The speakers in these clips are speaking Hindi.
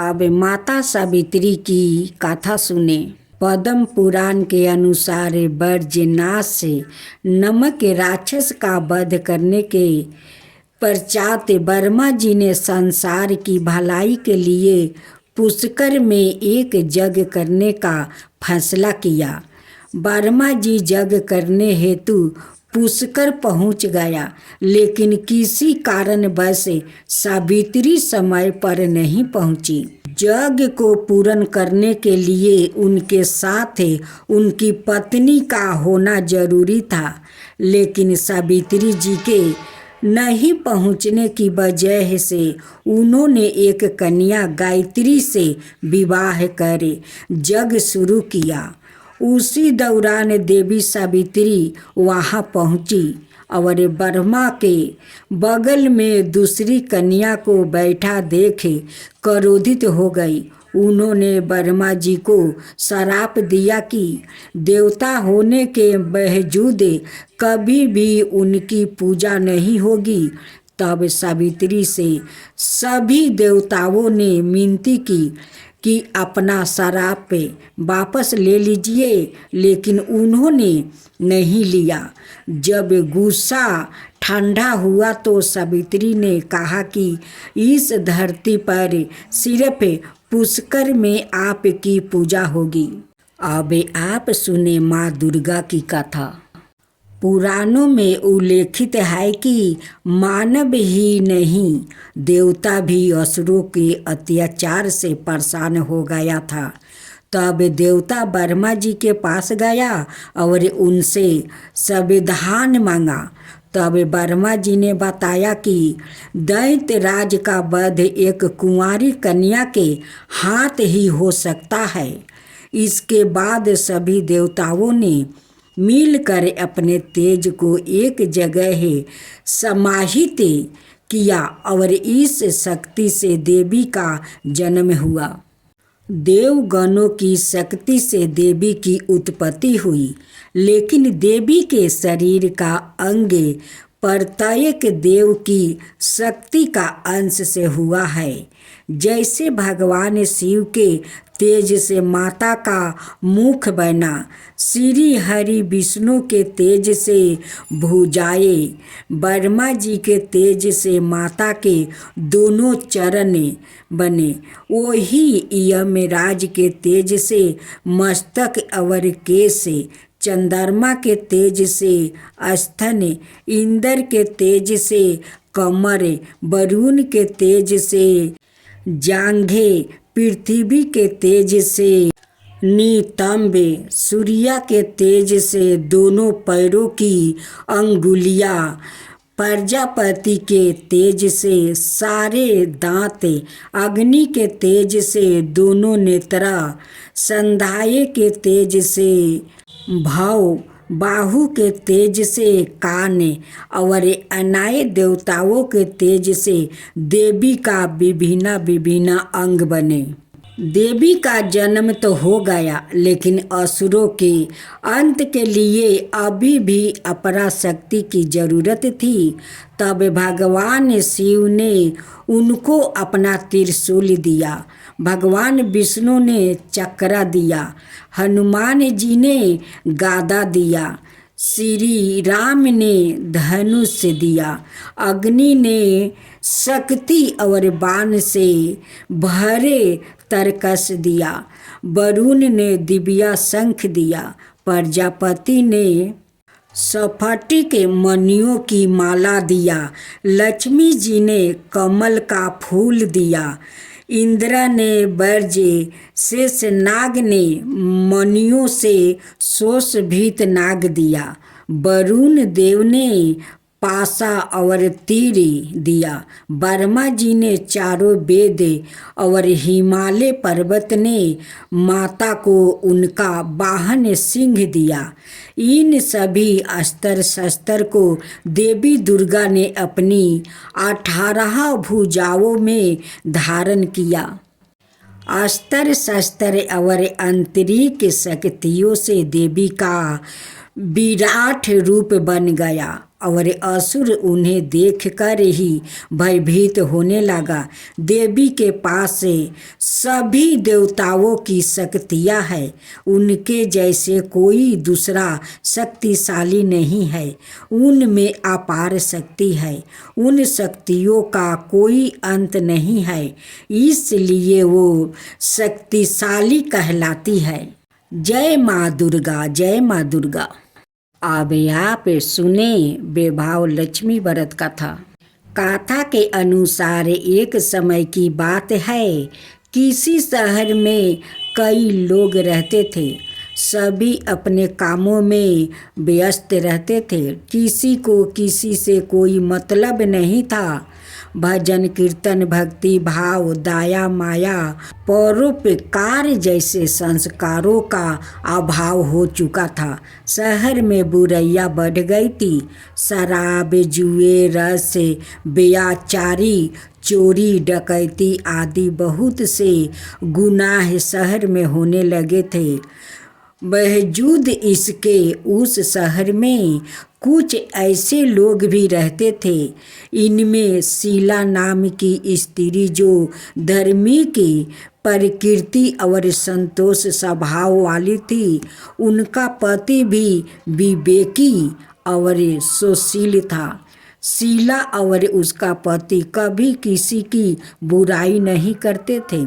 अब माता सावित्री की कथा सुने। पद्म पुराण के अनुसार बैजनाथ से नमक राक्षस का वध करने के पश्चात ब्रह्मा जी ने संसार की भलाई के लिए पुष्कर में एक यज्ञ करने का फैसला किया। ब्रह्मा जी यज्ञ करने हेतु पुष्कर पहुंच गया, लेकिन किसी कारणवश सावित्री समय पर नहीं पहुंची। यज्ञ को पूर्ण करने के लिए उनके साथ उनकी पत्नी का होना जरूरी था, लेकिन सावित्री जी के नहीं पहुंचने की वजह से उन्होंने एक कन्या गायत्री से विवाह कर यज्ञ शुरू किया। उसी दौरान देवी सावित्री वहां पहुंची और ब्रह्मा के बगल में दूसरी कन्या को बैठा देख क्रोधित हो गई। उन्होंने ब्रह्मा जी को श्राप दिया कि देवता होने के बावजूद कभी भी उनकी पूजा नहीं होगी। तब सावित्री से सभी देवताओं ने विनती की कि अपना श्राप वापस ले लीजिए, लेकिन उन्होंने नहीं लिया। जब गुस्सा ठंडा हुआ तो सावित्री ने कहा कि इस धरती पर सिर्फ पुष्कर में आपकी पूजा होगी। अब आप सुने माँ दुर्गा की कथा। पुराणों में उल्लेखित है कि मानव ही नहीं, देवता भी असुरों के अत्याचार से परेशान हो गया था। तब देवता ब्रह्मा जी के पास गया और उनसे संविधान मांगा। तब ब्रह्मा जी ने बताया कि दैत्य राज का वध एक कुंवारी कन्या के हाथ ही हो सकता है। इसके बाद सभी देवताओं ने मिलकर अपने तेज को एक जगह समाहित किया और इस शक्ति से देवी का जन्म हुआ। देवगणों की शक्ति से देवी की उत्पत्ति हुई, लेकिन देवी के शरीर का अंग प्रत्येक देव की शक्ति का अंश से हुआ है। जैसे भगवान शिव के तेज से माता का मुख बना, श्री हरि विष्णु के तेज से भुजाएं, ब्रह्मा जी के तेज से माता के दोनों चरण बने, वही यमराज के तेज से मस्तक और केश, चंद्रमा के तेज से स्तन, इंद्र के तेज से कमर, वरुण के तेज से जांघें, पृथ्वी के तेज से नितंब, सूर्य के तेज से दोनों पैरों की अंगुलियां, प्रजापति के तेज से सारे दांत, अग्नि के तेज से दोनों नेत्र, संध्याय के तेज से भव, बाहु के तेज से कान और अन्य देवताओं के तेज से देवी का विभिन्न अंग बने। देवी का जन्म तो हो गया, लेकिन असुरों के अंत के लिए अभी भी अपरा शक्ति की जरूरत थी। तब भगवान शिव ने उनको अपना त्रिशूल दिया, भगवान विष्णु ने चक्र दिया, हनुमान जी ने गदा दिया, श्री राम ने धनुष दिया, अग्नि ने शक्ति और बाण से भरे तरकस दिया, वरुण ने दिव्या शंख दिया, प्रजापति ने स्फटिक मणियों की माला दिया, लक्ष्मी जी ने कमल का फूल दिया, इंद्र ने वज्र, शेषनाग ने मणियों से शोषभीत नाग दिया, वरुण देव ने पासा और तीर दिया, ब्रह्मा जी ने चारों वेद और हिमालय पर्वत ने माता को उनका वाहन सिंह दिया। इन सभी अस्त्र शस्त्र को देवी दुर्गा ने अपनी 18 भुजाओं में धारण किया। अस्त्र शस्त्र और आंतरिक शक्तियों से देवी का विराट रूप बन गया और असुर उन्हें देखकर ही भयभीत होने लगा। देवी के पास से सभी देवताओं की शक्तियाँ हैं, उनके जैसे कोई दूसरा शक्तिशाली नहीं है। उनमें अपार शक्ति है, उन शक्तियों का कोई अंत नहीं है, इसलिए वो शक्तिशाली कहलाती है। जय माँ दुर्गा, जय माँ दुर्गा। अब आप सुने बेभाव लक्ष्मी व्रत कथा। कथा के अनुसार एक समय की बात है, किसी शहर में कई लोग रहते थे। सभी अपने कामों में व्यस्त रहते थे, किसी को किसी से कोई मतलब नहीं था। भजन कीर्तन, भक्ति भाव, दया माया, परोपकार जैसे संस्कारों का अभाव हो चुका था। शहर में बुराइयां बढ़ गई थी। शराब, जुए, रस, बेचारी, चोरी, डकैती आदि बहुत से गुनाह शहर में होने लगे थे। बावजूद इसके उस शहर में कुछ ऐसे लोग भी रहते थे। इनमें शीला नाम की स्त्री, जो धर्मी की प्रकृति और संतोष स्वभाव वाली थी, उनका पति भी विवेकी और सुशील था। शीला और उसका पति कभी किसी की बुराई नहीं करते थे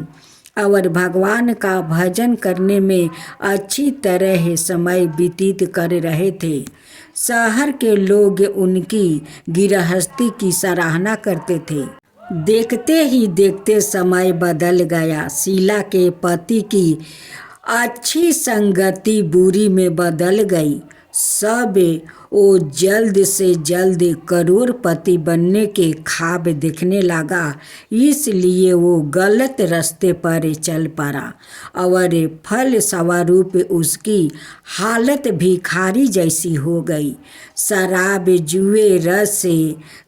और भगवान का भजन करने में अच्छी तरह समय व्यतीत कर रहे थे। शहर के लोग उनकी गृहस्थी की सराहना करते थे। देखते ही देखते समय बदल गया। शीला के पति की अच्छी संगति बुरी में बदल गई। सब वो जल्द से जल्द करोड़पति बनने के ख्वाब देखने लगा, इसलिए वो गलत रास्ते पर चल पड़ा और फलस्वरूप उसकी हालत भिखारी जैसी हो गई। शराब, जुए, रस,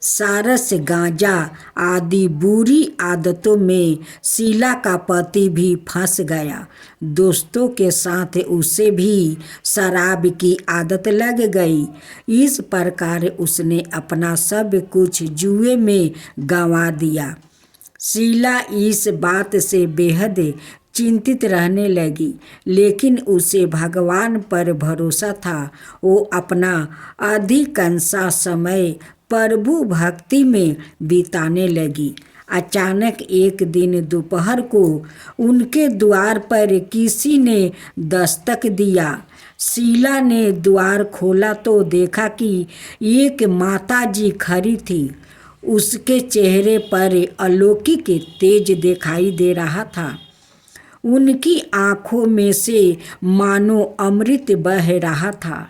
सारस, गांजा आदि बुरी आदतों में शीला का पति भी फंस गया। दोस्तों के साथ उसे भी शराब की आदत लग गई। इस प्रकार उसने अपना सब कुछ जुए में गंवा दिया। शीला इस बात से बेहद चिंतित रहने लगी, लेकिन उसे भगवान पर भरोसा था। वो अपना अधिकांश समय प्रभु भक्ति में बिताने लगी। अचानक एक दिन दोपहर को उनके द्वार पर किसी ने दस्तक दिया। शीला ने द्वार खोला तो देखा कि एक माताजी खड़ी थी। उसके चेहरे पर अलौकिक तेज दिखाई दे रहा था। उनकी आँखों में से मानो अमृत बह रहा था।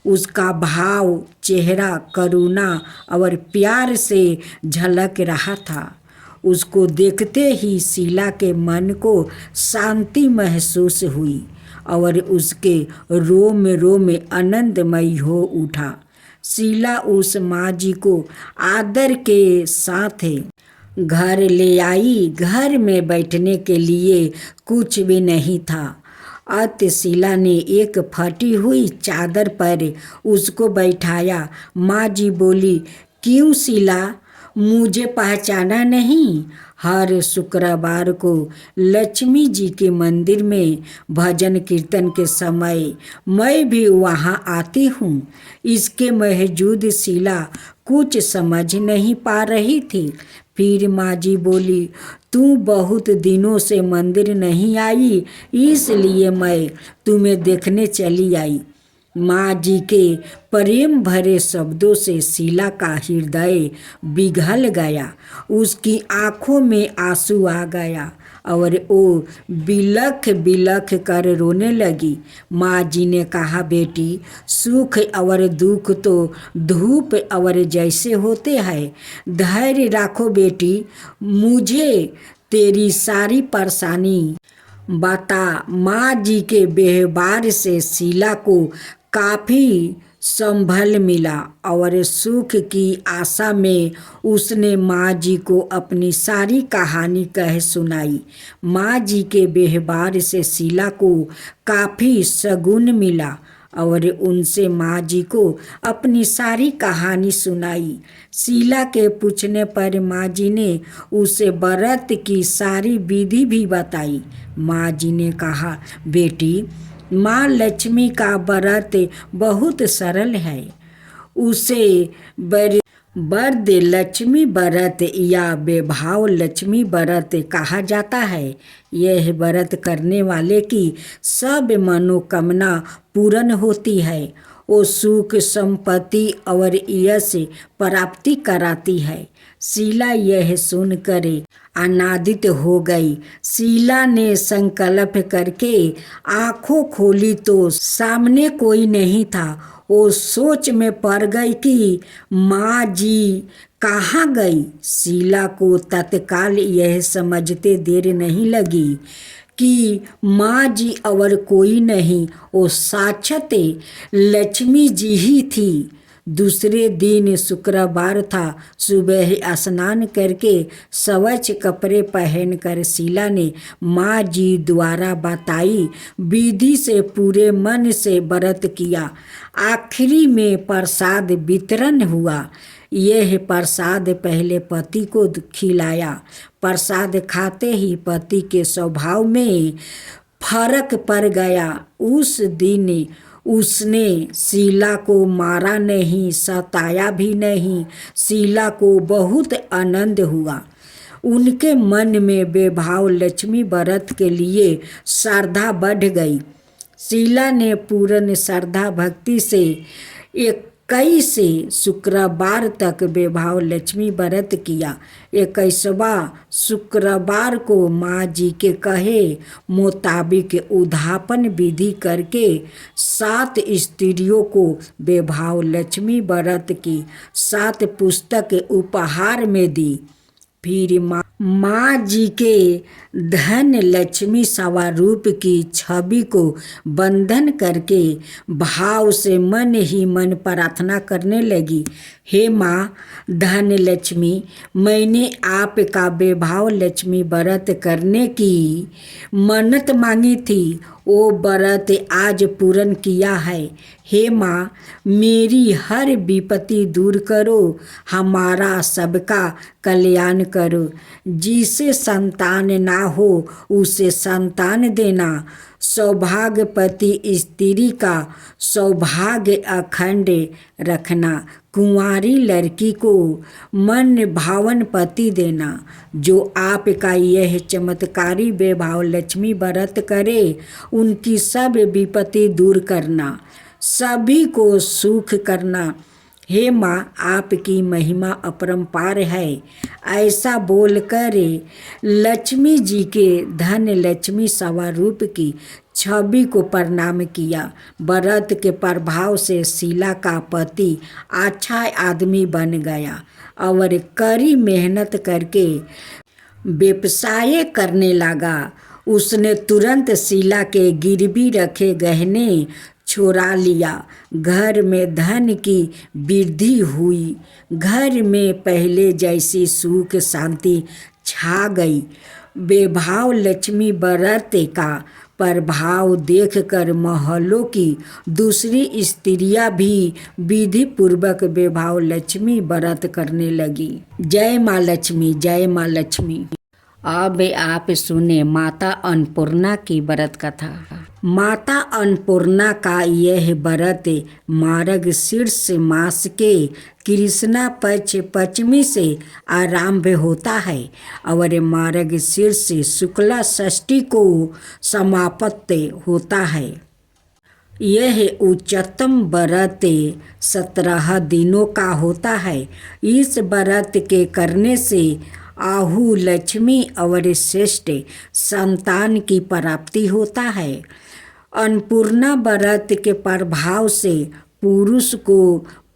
उसका भाव, चेहरा करुणा और प्यार से झलक रहा था। उसको देखते ही शीला के मन को शांति महसूस हुई और उसके रोम रोम आनंदमय हो उठा। शीला उस माँ जी को आदर के साथ घर ले आई। घर में बैठने के लिए कुछ भी नहीं था। अत शीला ने एक फटी हुई चादर पर उसको बैठाया। माँ जी बोली, क्यों शीला, मुझे पहचाना नहीं? हर शुक्रवार को लक्ष्मी जी के मंदिर में भजन कीर्तन के समय मैं भी वहाँ आती हूँ। इसके बावजूद शीला कुछ समझ नहीं पा रही थी। फिर माँ जी बोली, तू बहुत दिनों से मंदिर नहीं आई, इसलिए मैं तुम्हें देखने चली आई। माँ जी के प्रेम भरे शब्दों से शीला का हृदय पिघल गया। उसकी आँखों में आंसू आ गया और वो बिलख बिलख कर रोने लगी। माँ जी ने कहा, बेटी, सुख और दुख तो धूप और जैसे होते हैं। धैर्य रखो बेटी, मुझे तेरी सारी परेशानी बता। माँ जी के व्यवहार से शीला को काफ़ी संभल मिला और सुख की आशा में उसने माँ जी को अपनी सारी कहानी कह सुनाई। माँ जी के व्यवहार से शीला को काफ़ी सुकून मिला और उनसे माँ जी को अपनी सारी कहानी सुनाई। शीला के पूछने पर माँ जी ने उसे व्रत की सारी विधि भी बताई। माँ जी ने कहा, बेटी, माँ लक्ष्मी का व्रत बहुत सरल है। उसे वरद लक्ष्मी व्रत या वैभव लक्ष्मी व्रत कहा जाता है। यह व्रत करने वाले की सब मनोकामना पूर्ण होती है। वो सुख, संपत्ति और यश प्राप्ति कराती है। शीला यह सुनकर आनंदित हो गई। शीला ने संकल्प करके आंखों खोली तो सामने कोई नहीं था। वो सोच में पड़ गई कि माँ जी कहाँ गई। शीला को तत्काल यह समझते देर नहीं लगी कि माँ जी और कोई नहीं, वो साक्षात लक्ष्मी जी ही थी। दूसरे दिन शुक्रवार था। सुबह स्नान करके स्वच्छ कपड़े पहनकर शीला ने माँ जी द्वारा बताई विधि से पूरे मन से व्रत किया। आखिरी में प्रसाद वितरण हुआ। यह प्रसाद पहले पति को खिलाया। प्रसाद खाते ही पति के स्वभाव में फर्क पड़ गया। उस दिन उसने शीला को मारा नहीं, सताया भी नहीं। शीला को बहुत आनंद हुआ। उनके मन में वैभव लक्ष्मी व्रत के लिए श्रद्धा बढ़ गई। शीला ने पूर्ण श्रद्धा भक्ति से 21 शुक्रवार तक वैभव लक्ष्मी व्रत किया। 21वां शुक्रवार को माँ जी के कहे मुताबिक उद्यापन विधि करके 7 स्त्रियों को वैभव लक्ष्मी व्रत की 7 पुस्तक उपहार में दी। फिर माँ जी के धन लक्ष्मी स्वरूप की छवि को बंधन करके भाव से मन ही मन प्रार्थना करने लगी। हे माँ धन लक्ष्मी, मैंने आपका वैभव लक्ष्मी व्रत करने की मन्नत मांगी थी। वो व्रत आज पूर्ण किया है। हे माँ, मेरी हर विपत्ति दूर करो, हमारा सबका कल्याण करो। जिसे संतान ना हो उसे संतान देना। सौभाग्यवती स्त्री का सौभाग्य अखंड रखना। कुंवारी लड़की को मन भावन पति देना। जो आपका यह चमत्कारी वैभव लक्ष्मी व्रत करे, उनकी सब विपत्ति दूर करना, सभी को सुख करना। हे माँ, आपकी महिमा अपरंपार है। ऐसा बोलकर लक्ष्मी जी के धन लक्ष्मी स्वरूप की छवि को प्रणाम किया। व्रत के प्रभाव से शीला का पति अच्छा आदमी बन गया और कड़ी मेहनत करके व्यवसाय करने लगा। उसने तुरंत शीला के गिरवी रखे गहने चुरा लिया। घर में धन की वृद्धि हुई। घर में पहले जैसी सुख शांति छा गई। वैभव लक्ष्मी व्रत का प्रभाव देखकर महलों की दूसरी स्त्रियां भी विधि पूर्वक वैभव लक्ष्मी व्रत करने लगी। जय माँ लक्ष्मी, जय माँ लक्ष्मी। अब आप सुने माता अन्नपूर्णा की व्रत कथा। माता अन्नपूर्णा का यह व्रत मार्गशीर्ष मास के कृष्णा पक्ष पंचमी से आरंभ होता है और मार्गशीर्ष शुक्ला षष्ठी को समाप्त होता है। यह उच्चतम व्रत 17 दिनों का होता है। इस व्रत के करने से आहु लक्ष्मी और श्रेष्ठ संतान की प्राप्ति होता है। अन्नपूर्णा व्रत के प्रभाव से पुरुष को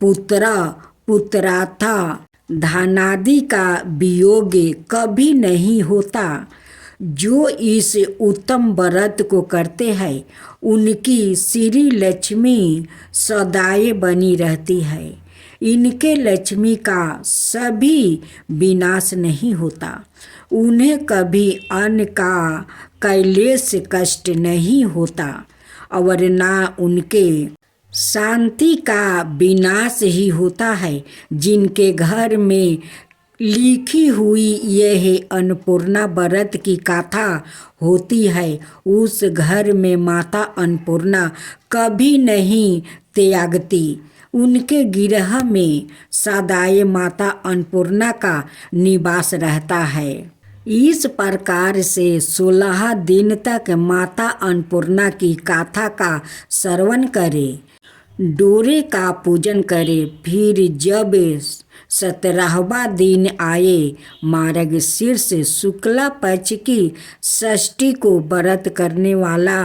पुत्र पुत्रार्थ धनादि का वियोग कभी नहीं होता। जो इस उत्तम व्रत को करते हैं उनकी श्री लक्ष्मी सदाए बनी रहती है। इनके लक्ष्मी का सभी विनाश नहीं होता। उन्हें कभी अन्न का क्लेश कष्ट नहीं होता और ना उनके शांति का विनाश ही होता है। जिनके घर में लिखी हुई यह अन्नपूर्णा व्रत की गाथा होती है, उस घर में माता अन्नपूर्णा कभी नहीं त्यागती। उनके गिरह में सदाए माता अन्नपूर्णा का निवास रहता है। इस प्रकार से 16 दिन तक माता अन्नपूर्णा की गाथा का श्रवण करें, डोरे का पूजन करे। फिर जब 17वां दिन आए, मार्गशीर्ष शुक्ला पक्ष की षष्ठी को व्रत करने वाला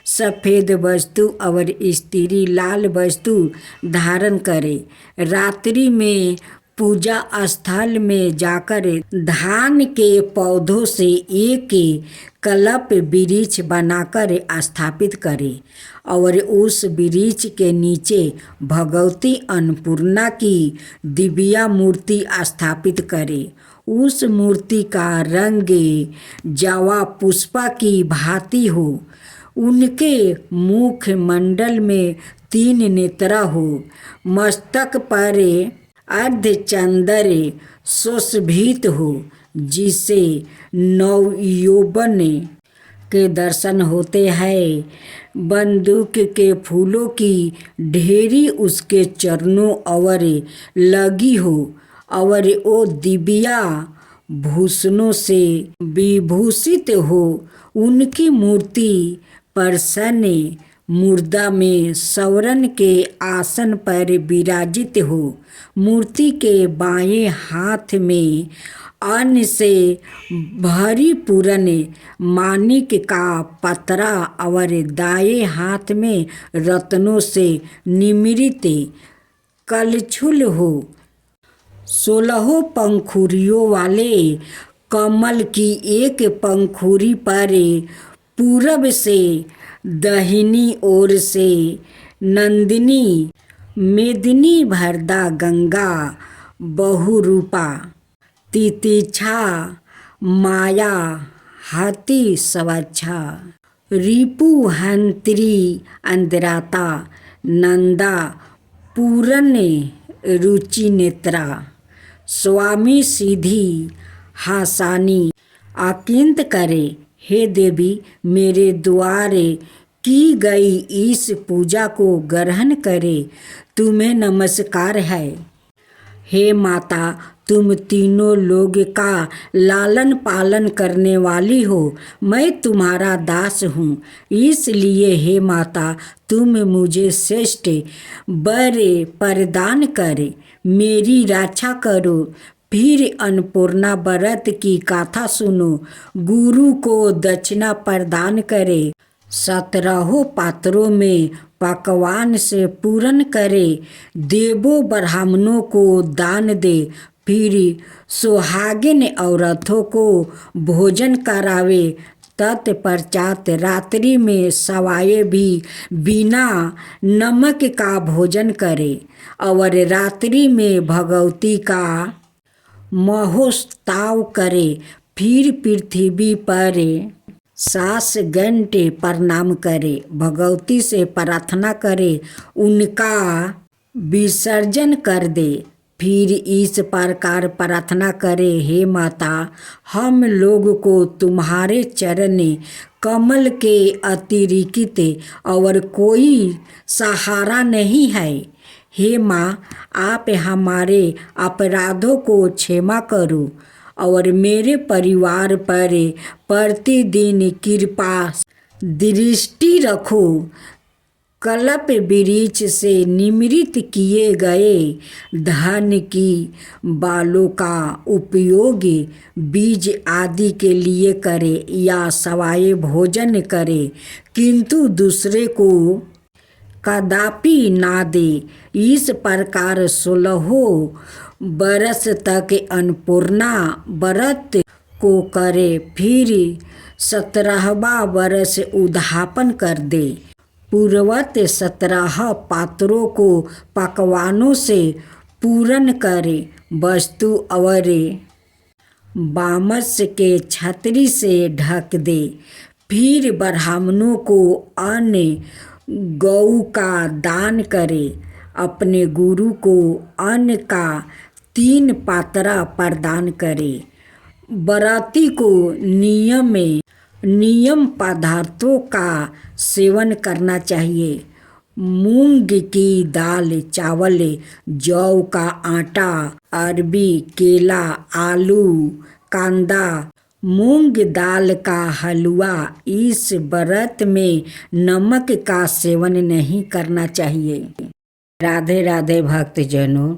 सफ़ेद वस्तु और स्त्री लाल वस्तु धारण करे। रात्रि में पूजा स्थल में जाकर धान के पौधों से एक कल्प वृक्ष बनाकर स्थापित करे और उस वृक्ष के नीचे भगवती अन्नपूर्णा की दिव्या मूर्ति स्थापित करे। उस मूर्ति का रंग जवा पुष्पा की भांति हो। उनके मुख मंडल में 3 नेत्र हो। मस्तक पर अर्धचंद्र सुशोभित हो, जिसे नवयौवन के दर्शन होते हैं। बंदूक के फूलों की ढेरी उसके चरणों और लगी हो और वो दिव्या भूषणों से विभूषित हो। उनकी मूर्ति प्रसन्न मुर्दा में सवरण के आसन पर विराजित हो। मूर्ति के बाएं हाथ में अन्न से भरी पूरन माणिक का पतरा और दाएं हाथ में रत्नों से निमिरित कलछुल हो। 16 पंखुड़ियों वाले कमल की एक पंखुड़ी पर पूरब से दाहिनी ओर से नंदिनी मेदिनी भरदा गंगा बहुरूपा तितिक्षा माया हाथी स्वच्छा रिपु हंत्री अंधराता नंदा पूरन रुचि नेत्रा स्वामी सीधी हासानी आकिंत करे। हे देवी, मेरे द्वारे की गई इस पूजा को ग्रहण करे। तुम्हें नमस्कार है। हे माता, तुम तीनों लोग का लालन पालन करने वाली हो। मैं तुम्हारा दास हूँ, इसलिए हे माता, तुम मुझे श्रेष्ठ वर प्रदान करे, मेरी रक्षा करो। फिर अन्नपूर्णा व्रत की गाथा सुनो। गुरु को दक्षिणा प्रदान करे। 17 पात्रों में पकवान से पूर्ण करे। देवों ब्राह्मणों को दान दे। फिर सुहागिन औरतों को भोजन करावे। तत्पश्चात रात्रि में सवाए भी बिना नमक का भोजन करे और रात्रि में भगवती का महोत्सव करे। फिर पृथ्वी पर 7 घंटे प्रणाम करे, भगवती से प्रार्थना करे, उनका विसर्जन कर दे। फिर इस प्रकार प्रार्थना करे, हे माता, हम लोग को तुम्हारे चरण कमल के अतिरिक्त और कोई सहारा नहीं है। हे माँ, आप हमारे अपराधों को क्षमा करो और मेरे परिवार पर प्रतिदिन कृपा दृष्टि रखो। कल्प वृक्ष से निमिरित किए गए धन की बालों का उपयोग बीज आदि के लिए करे या सवाए भोजन करे, किंतु दूसरे को कदापि ना दे। इस प्रकार 16 बरस तक अन्नपूर्णा व्रत को करे। फिर 17वां वर्ष उद्यापन कर दे। पूर्ववत 17 पात्रों को पकवानों से पूर्ण करे। वस्तु और बामस के छतरी से ढक दे। फिर ब्राह्मणों को अन्न गऊ का दान करे, अपने गुरु को अन्न का 3 पात्रा प्रदान करे। व्रती को नियम पदार्थों का सेवन करना चाहिए। मूंग की दाल, चावल, जौ का आटा, अरबी, केला, आलू, कांदा, मूंग दाल का हलवा। इस व्रत में नमक का सेवन नहीं करना चाहिए। राधे राधे भक्तजनों,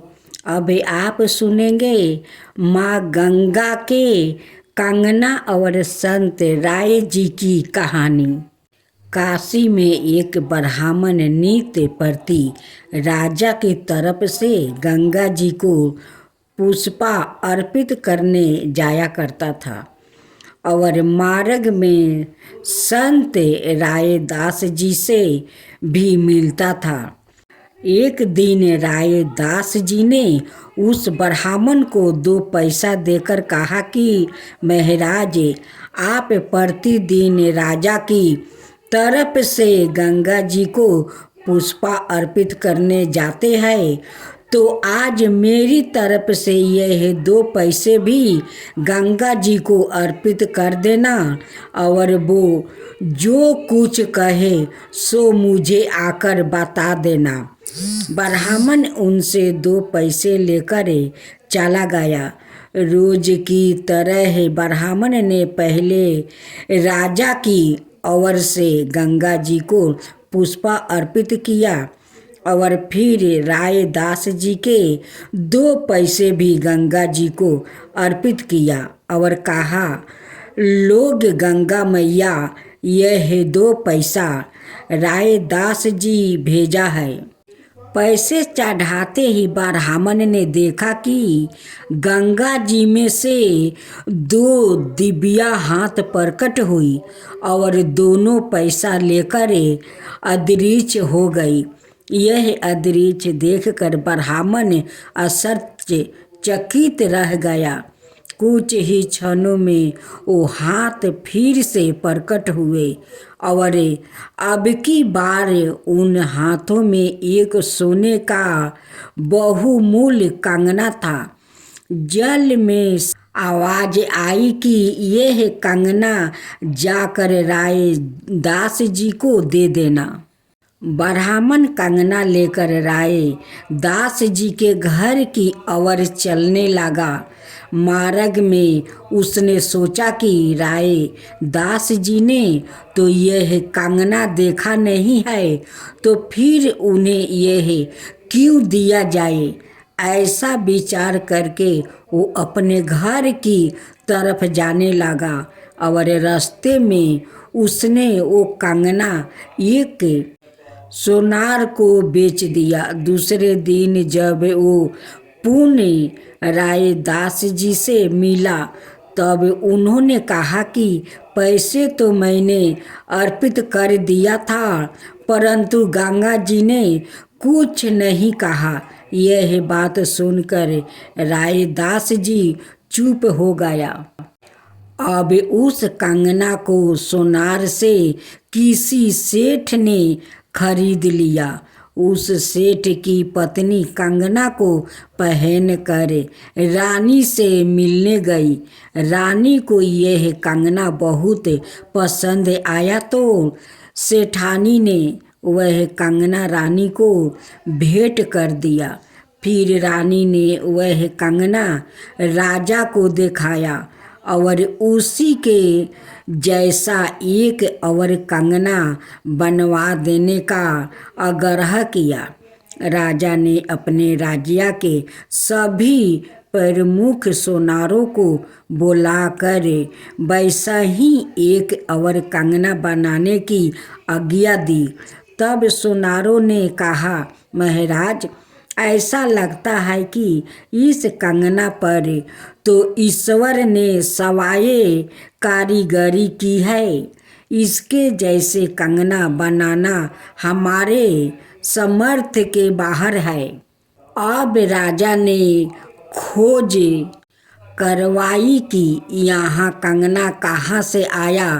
अभी आप सुनेंगे माँ गंगा के कंगना और संत राय जी की कहानी। काशी में एक ब्राह्मण नित्य प्रति राजा की तरफ से गंगा जी को पुष्पा अर्पित करने जाया करता था और मार्ग में संत राय दास जी से भी मिलता था। एक दिन राय दास जी ने उस ब्राह्मण को 2 पैसा देकर कहा कि महाराज, आप प्रतिदिन राजा की तरफ से गंगा जी को पुष्पा अर्पित करने जाते हैं, तो आज मेरी तरफ से यह 2 पैसे भी गंगा जी को अर्पित कर देना और वो जो कुछ कहे सो मुझे आकर बता देना। ब्राह्मण उनसे 2 पैसे लेकर चला गया। रोज की तरह ब्राह्मण ने पहले राजा की ओर से गंगा जी को पुष्पा अर्पित किया और फिर राय दास जी के 2 पैसे भी गंगा जी को अर्पित किया और कहा, लोग गंगा मैया, यह 2 पैसा राय दास जी भेजा है। पैसे चढ़ाते ही ब्राह्मण ने देखा कि गंगा जी में से 2 दिव्या हाथ प्रकट हुई और दोनों पैसा लेकर अदृश्य हो गई। यह अदृश्य देखकर ब्राह्मण आश्चर्यचकित रह गया। कुछ ही क्षणों में वो हाथ फिर से प्रकट हुए और अब की बार उन हाथों में एक सोने का बहुमूल्य कंगना था। जल में आवाज आई कि यह कंगना जाकर राय दास जी को दे देना। ब्राह्मण कंगना लेकर राय दास जी के घर की ओर चलने लगा। मार्ग में उसने सोचा कि राय दास जी ने तो यह कंगना देखा नहीं है, तो फिर उन्हें यह क्यों दिया जाए। ऐसा विचार करके वो अपने घर की तरफ जाने लगा और रास्ते में उसने वो कंगना एक सोनार को बेच दिया। दूसरे दिन जब वो पुण्य राय दास जी से मिला तब उन्होंने कहा कि पैसे तो मैंने अर्पित कर दिया था, परंतु गंगा जी ने कुछ नहीं कहा। यह बात सुनकर राय दास जी चुप हो गया। अब उस कंगना को सोनार से किसी सेठ ने खरीद लिया। उस सेठ की पत्नी कंगना को पहन कर रानी से मिलने गई। रानी को यह कंगना बहुत पसंद आया तो सेठानी ने वह कंगना रानी को भेंट कर दिया। फिर रानी ने वह कंगना राजा को दिखाया और उसी के जैसा एक और कंगना बनवा देने का आग्रह किया। राजा ने अपने राज्य के सभी प्रमुख सोनारों को बुलाकर वैसा ही एक और कंगना बनाने की आज्ञा दी। तब सोनारों ने कहा, महाराज, ऐसा लगता है कि इस कंगना पर तो ईश्वर ने सवाए कारीगरी की है। इसके जैसे कंगना बनाना हमारे समर्थ के बाहर है। अब राजा ने खोज करवाई कि यहाँ कंगना कहाँ से आया।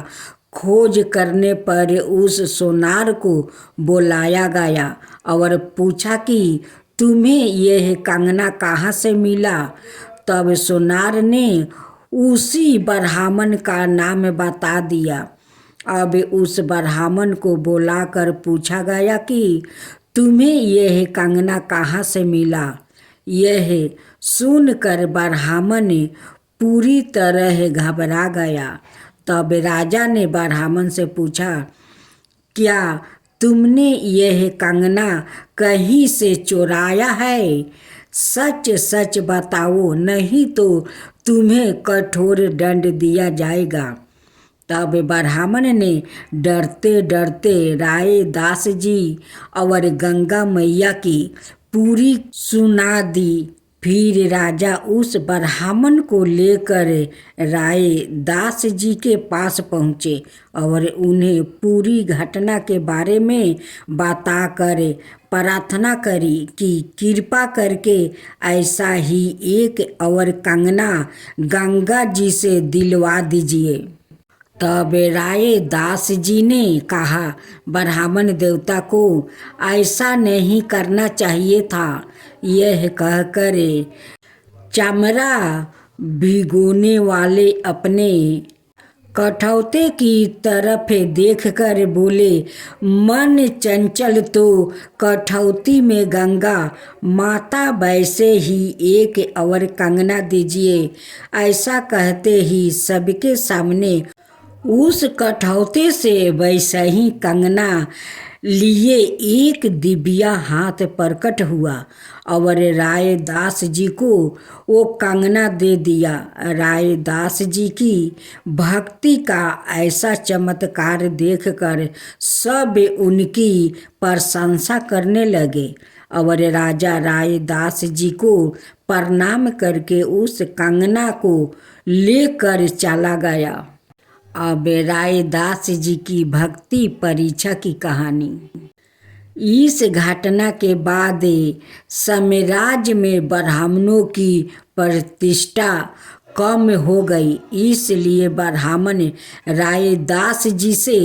खोज करने पर उस सोनार को बुलाया गया और पूछा कि तुम्हें यह कंगना कहाँ से मिला। तब सोनार ने उसी ब्राह्मण का नाम बता दिया। अब उस ब्राह्मण को बुलाकर पूछा गया कि तुम्हें यह कंगना कहाँ से मिला। यह सुनकर ब्राह्मण पूरी तरह घबरा गया। तब राजा ने ब्राह्मण से पूछा, क्या तुमने यह कंगना कहीं से चुराया है? सच सच बताओ, नहीं तो तुम्हें कठोर दंड दिया जाएगा। तब ब्राह्मण ने डरते डरते राय दास जी और गंगा मैया की पूरी सुना दी। फिर राजा उस ब्राह्मण को लेकर राय दास जी के पास पहुँचे और उन्हें पूरी घटना के बारे में बताकर प्रार्थना करी कि कृपा करके ऐसा ही एक और कंगना गंगा जी से दिलवा दीजिए। तब राय दास जी ने कहा, ब्राह्मण देवता को ऐसा नहीं करना चाहिए था। यह कहकर चमड़ा भिगोने वाले अपने कठौते की तरफ देखकर बोले, मन चंचल तो कठौती में गंगा माता वैसे ही एक और कंगना दीजिए। ऐसा कहते ही सबके सामने उस कठौते से वैसा ही कंगना लिए एक दिव्या हाथ प्रकट हुआ और राय दास जी को वो कंगना दे दिया। राय दास जी की भक्ति का ऐसा चमत्कार देखकर सब उनकी प्रशंसा करने लगे और राजा राय दास जी को प्रणाम करके उस कंगना को लेकर चला गया। अब राय दास जी की भक्ति परीक्षा की कहानी। इस घटना के बाद साम्राज्य में ब्राह्मणों की प्रतिष्ठा कम हो गई। इसलिए ब्राह्मण राय दास जी से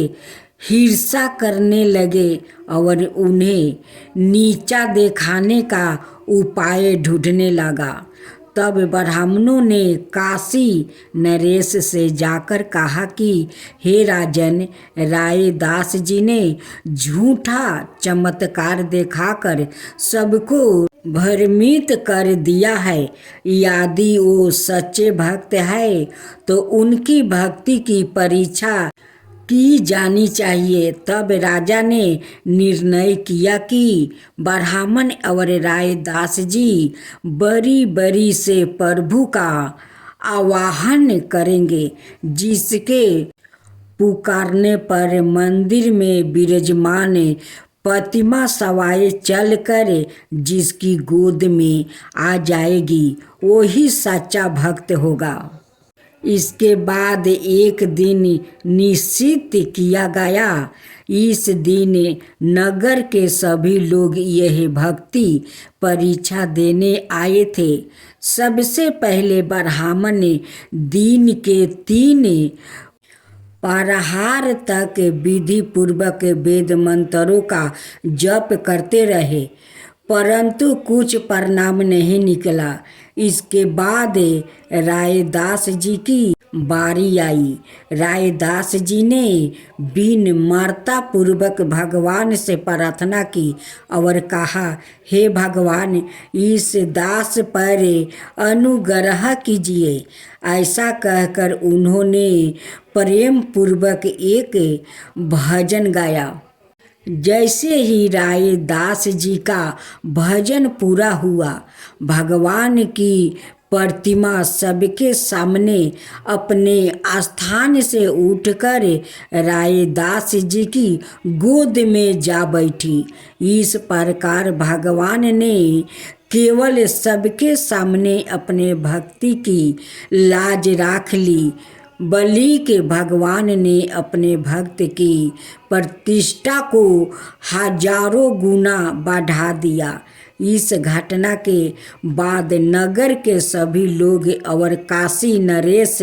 ईर्ष्या करने लगे और उन्हें नीचा दिखाने का उपाय ढूंढने लगा। तब ब्राह्मणों ने काशी नरेश से जाकर कहा कि हे राजन, राय दास जी ने झूठा चमत्कार दिखाकर सबको भ्रमित कर दिया है। यदि वो सच्चे भक्त है तो उनकी भक्ति की परीक्षा की जानी चाहिए। तब राजा ने निर्णय किया कि ब्राह्मण और राय दास जी बरी बरी से प्रभु का आवाहन करेंगे, जिसके पुकारने पर मंदिर में विराजमान प्रतिमा सवाए चलकर जिसकी गोद में आ जाएगी वही सच्चा भक्त होगा। इसके बाद एक दिन निश्चित किया गया। इस दिन नगर के सभी लोग यह भक्ति परीक्षा देने आए थे। सबसे पहले ब्राह्मण दिन के 3 प्रहर तक विधि पूर्वक वेद मंत्रों का जप करते रहे, परंतु कुछ परिणाम नहीं निकला। इसके बाद राय दास जी की बारी आई। राय दास जी ने विनम्रता पूर्वक भगवान से प्रार्थना की और कहा, हे भगवान, इस दास पर अनुग्रह कीजिए। ऐसा कहकर उन्होंने प्रेम पूर्वक एक भजन गाया। जैसे ही राय दास जी का भजन पूरा हुआ, भगवान की प्रतिमा सबके सामने अपने स्थान से उठकर राय दास जी की गोद में जा बैठी। इस प्रकार भगवान ने केवल सबके सामने अपने भक्ति की लाज राख ली, बल्कि भगवान ने अपने भक्त की प्रतिष्ठा को हजारों गुना बढ़ा दिया। इस घटना के बाद नगर के सभी लोग और काशी नरेश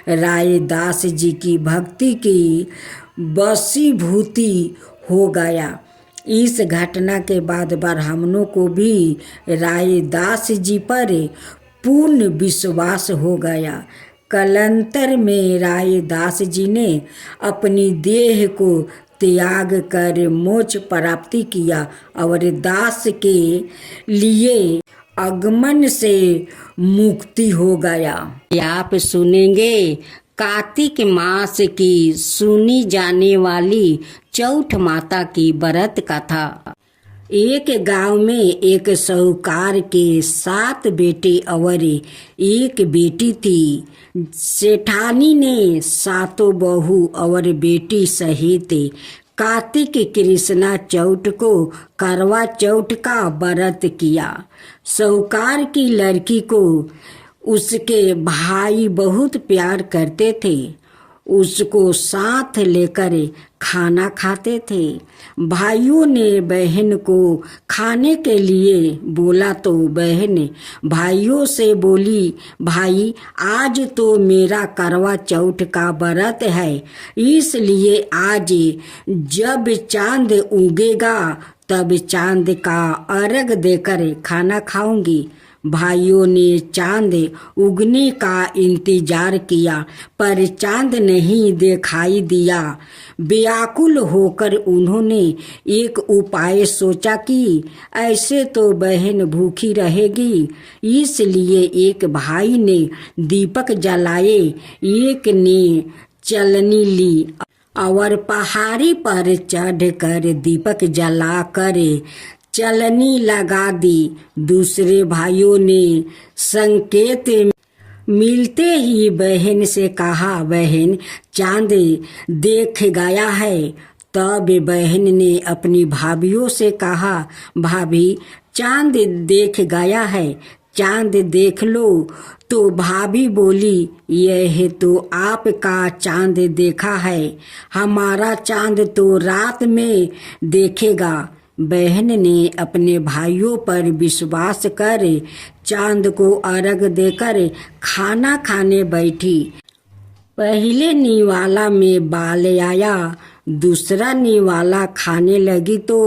रायदास जी की भक्ति की वशीभूति हो गया। इस घटना के बाद ब्राह्मणों को भी रायदास जी पर पूर्ण विश्वास हो गया। कालांतर में रायदास जी ने अपनी देह को त्याग कर मोक्ष प्राप्ति किया और दास के लिए आगमन से मुक्ति हो गया। आप सुनेंगे कार्तिक मास की सुनी जाने वाली चौठ माता की व्रत कथा। एक गांव में एक साहूकार के 7 बेटे और एक बेटी थी। सेठानी ने 7 बहू और बेटी सहित कार्तिक कृष्णा चौथ को करवा चौथ का व्रत किया। साहूकार की लड़की को उसके भाई बहुत प्यार करते थे, उसको साथ लेकर खाना खाते थे। भाइयों ने बहन को खाने के लिए बोला तो बहन भाइयों से बोली, भाई आज तो मेरा करवा चौथ का व्रत है, इसलिए आज जब चांद उगेगा तब चांद का अर्घ देकर खाना खाऊंगी। भाइयों ने चांद उगने का इंतजार किया पर चांद नहीं दिखाई दिया। व्याकुल होकर उन्होंने एक उपाय सोचा कि ऐसे तो बहन भूखी रहेगी। इसलिए एक भाई ने दीपक जलाए, एक ने चलनी ली और पहाड़ी पर चढ़कर दीपक जलाकर चलनी लगा दी। दूसरे भाइयों ने संकेत मिलते ही बहन से कहा, बहन चांद देख गया है। तब बहन ने अपनी भाभियों से कहा, भाभी चांद देख गया है, चांद देख लो। तो भाभी बोली, यह तो आपका चांद देखा है, हमारा चांद तो रात में देखेगा। बहन ने अपने भाइयों पर विश्वास कर चांद को अर्घ देकर खाना खाने बैठी। पहले निवाला में बाल आया, दूसरा निवाला खाने लगी तो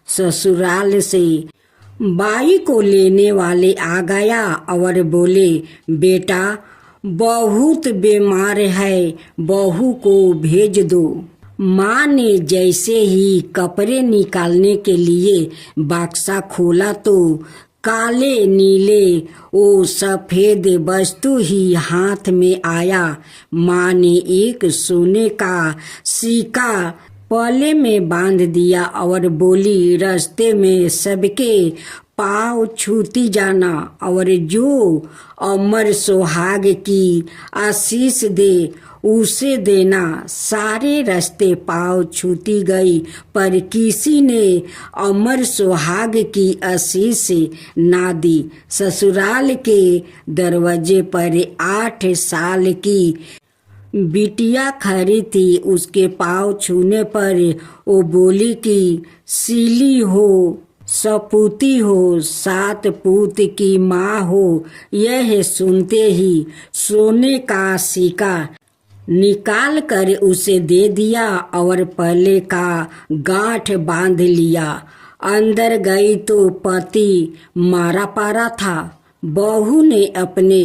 ससुराल से बाई को लेने वाले आ गया और बोले, बेटा बहुत बीमार है, बहू को भेज दो। माँ ने जैसे ही कपड़े निकालने के लिए बक्सा खोला तो काले नीले ओ सफेद वस्तु ही हाथ में आया। माँ ने एक सोने का सिक्का पले में बांध दिया और बोली, रास्ते में सबके पाँव छूती जाना और जो अमर सुहाग की आशीष दे उसे देना। सारे रास्ते पाँव छूती गई पर किसी ने अमर सुहाग की आशीष ना दी। ससुराल के दरवाजे पर 8 साल की बिटिया खड़ी थी। उसके पाँव छूने पर वो बोली कि सीली हो, सपूती हो, 7 पूत की माँ हो। यह सुनते ही सोने का सिक्का निकाल कर उसे दे दिया और पहले का गांठ बांध लिया। अंदर गई तो पति मारा पारा था। बहू ने अपने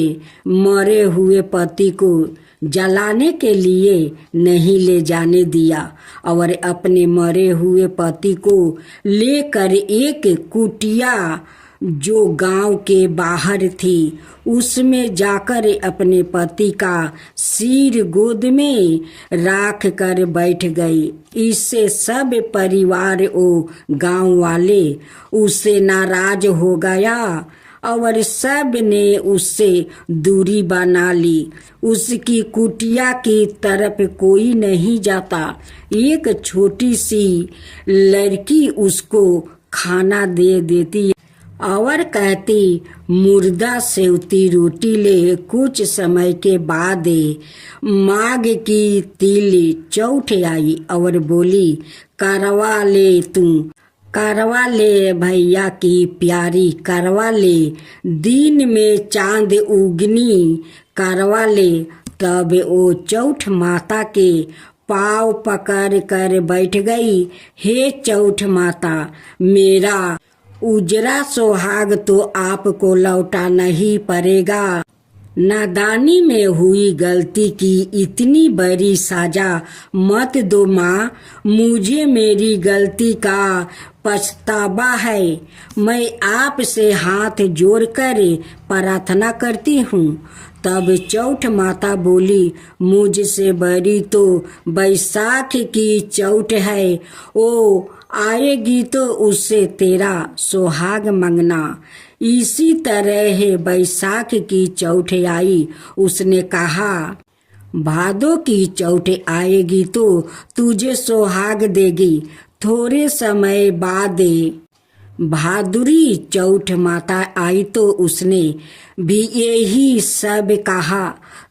मरे हुए पति को जलाने के लिए नहीं ले जाने दिया और अपने मरे हुए पति को लेकर एक कुटिया जो गांव के बाहर थी उसमें जाकर अपने पति का सिर गोद में राख कर बैठ गई। इससे सब परिवार और गांव वाले उससे नाराज हो गया और सब ने उससे दूरी बना ली। उसकी कुटिया की तरफ कोई नहीं जाता। एक छोटी सी लड़की उसको खाना दे देती और कहती, मुर्दा सेवती रोटी ले। कुछ समय के बाद माघ की तिल चौथ आई और बोली, करवा ले तू करवा ले भैया की प्यारी, करवा ले दिन में चांद उगनी, करवा ले। तब वो चौठ माता के पाँव पकड़ कर बैठ गई। हे चौठ माता, मेरा उजरा सुहाग तो आपको लौटा नहीं पड़ेगा। नादानी में हुई गलती की इतनी बड़ी सजा मत दो माँ, मुझे मेरी गलती का पछतावा है। मैं आपसे हाथ जोड़कर प्रार्थना करती हूँ। तब चौठ माता बोली, मुझसे बड़ी तो बैसाख की चौठ है, वो आएगी तो उससे तेरा सुहाग मंगना। इसी तरह बैसाख की चौथ आई। उसने कहा, भादों की चौथ आएगी तो तुझे सुहाग देगी। थोड़े समय बाद भादुरी चौथ माता आई तो उसने भी यही सब कहा,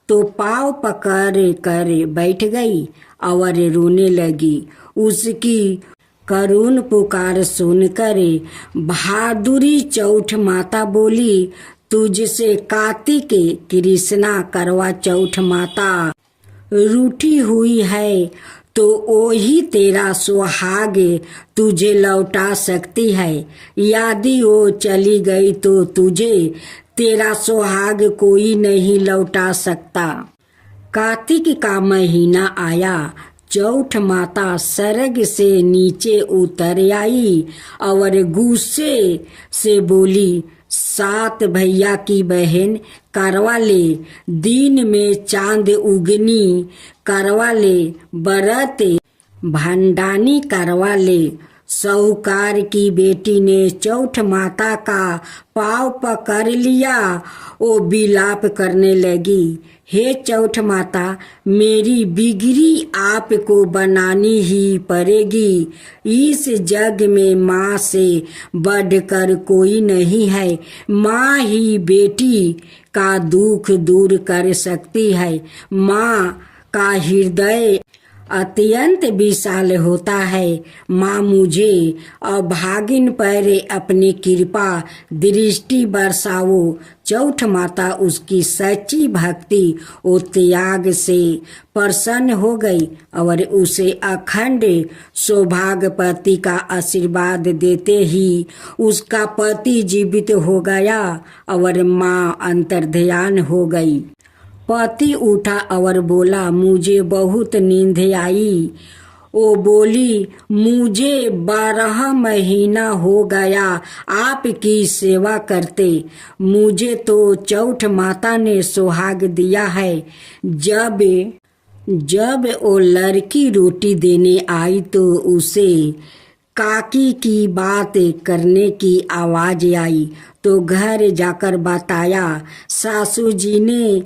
तो पाँव पकड़ कर बैठ गई और रोने लगी। उसकी करुण पुकार सुनकर भादुरी चौथ माता बोली, तुझसे कार्तिक कृष्णा करवा चौथ माता रूठी हुई है, तो वही तेरा सुहाग तुझे लौटा सकती है। यदि वो चली गई तो तुझे तेरा सुहाग कोई नहीं लौटा सकता। कार्तिक का महीना आया। चौठ माता सरग से नीचे उतर आई और गुस्से से बोली, सात भैया की बहन, करवा ले दिन में चांद उगनी, करवा ले बरत भंडानी, करवा ले। साहूकार की बेटी ने चौठ माता का पाँव पकड़ लिया। वो विलाप करने लगी, हे चौठ माता, मेरी बिगड़ी आपको बनानी ही पड़ेगी। इस जग में माँ से बढ़कर कोई नहीं है। माँ ही बेटी का दुख दूर कर सकती है। माँ का हृदय अत्यंत विशाल होता है। माँ मुझे अभागिन पर अपनी कृपा दृष्टि बरसाओ। चौठ माता उसकी सच्ची भक्ति और त्याग से प्रसन्न हो गई और उसे अखंड सौभाग्यवती का आशीर्वाद देते ही उसका पति जीवित हो गया और माँ अंतर्ध्यान हो गई। पति उठा और बोला, मुझे बहुत नींद आई। वो बोली, मुझे 12 महीना हो गया आपकी सेवा करते। मुझे तो चौठ माता ने सुहाग दिया है। जब वो लड़की रोटी देने आई तो उसे काकी की बात करने की आवाज आई, तो घर जाकर बताया। सासू जी ने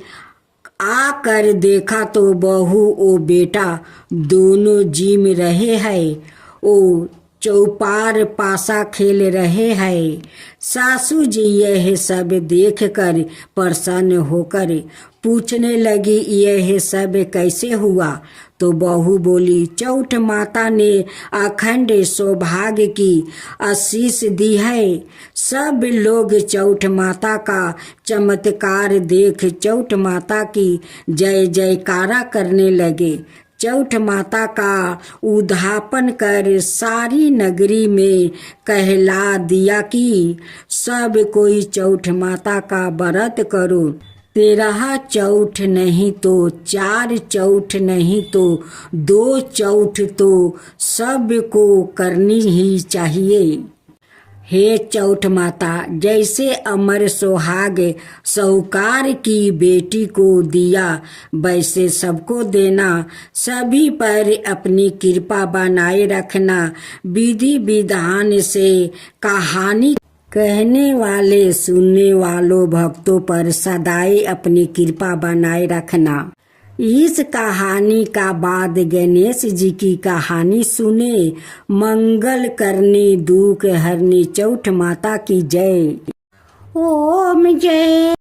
आकर देखा तो बहू और बेटा दोनों जिम रहे हैं। वो चौपार पासा खेल रहे हैं। सासू जी यह सब देखकर प्रसन्न होकर पूछने लगी, यह सब कैसे हुआ? तो बहू बोली, चौठ माता ने अखंड सौभाग्य की आशीष दी है। सब लोग चौठ माता का चमत्कार देख चौठ माता की जय जयकारा करने लगे। चौठ माता का उद्यापन कर सारी नगरी में कहला दिया कि सब कोई चौठ माता का व्रत करो। 13 चौठ नहीं तो 4 चौठ नहीं तो 2 चौठ तो सबको करनी ही चाहिए। हे चौठ माता, जैसे अमर सुहाग साहूकार की बेटी को दिया वैसे सबको देना। सभी पर अपनी कृपा बनाए रखना। विधि विधान से कहानी कहने वाले सुनने वालों भक्तों पर सदाई अपनी कृपा बनाए रखना। इस कहानी का बाद गणेश जी की कहानी सुने। मंगल करने दुख हरने चौठ माता की जय। ओम जय।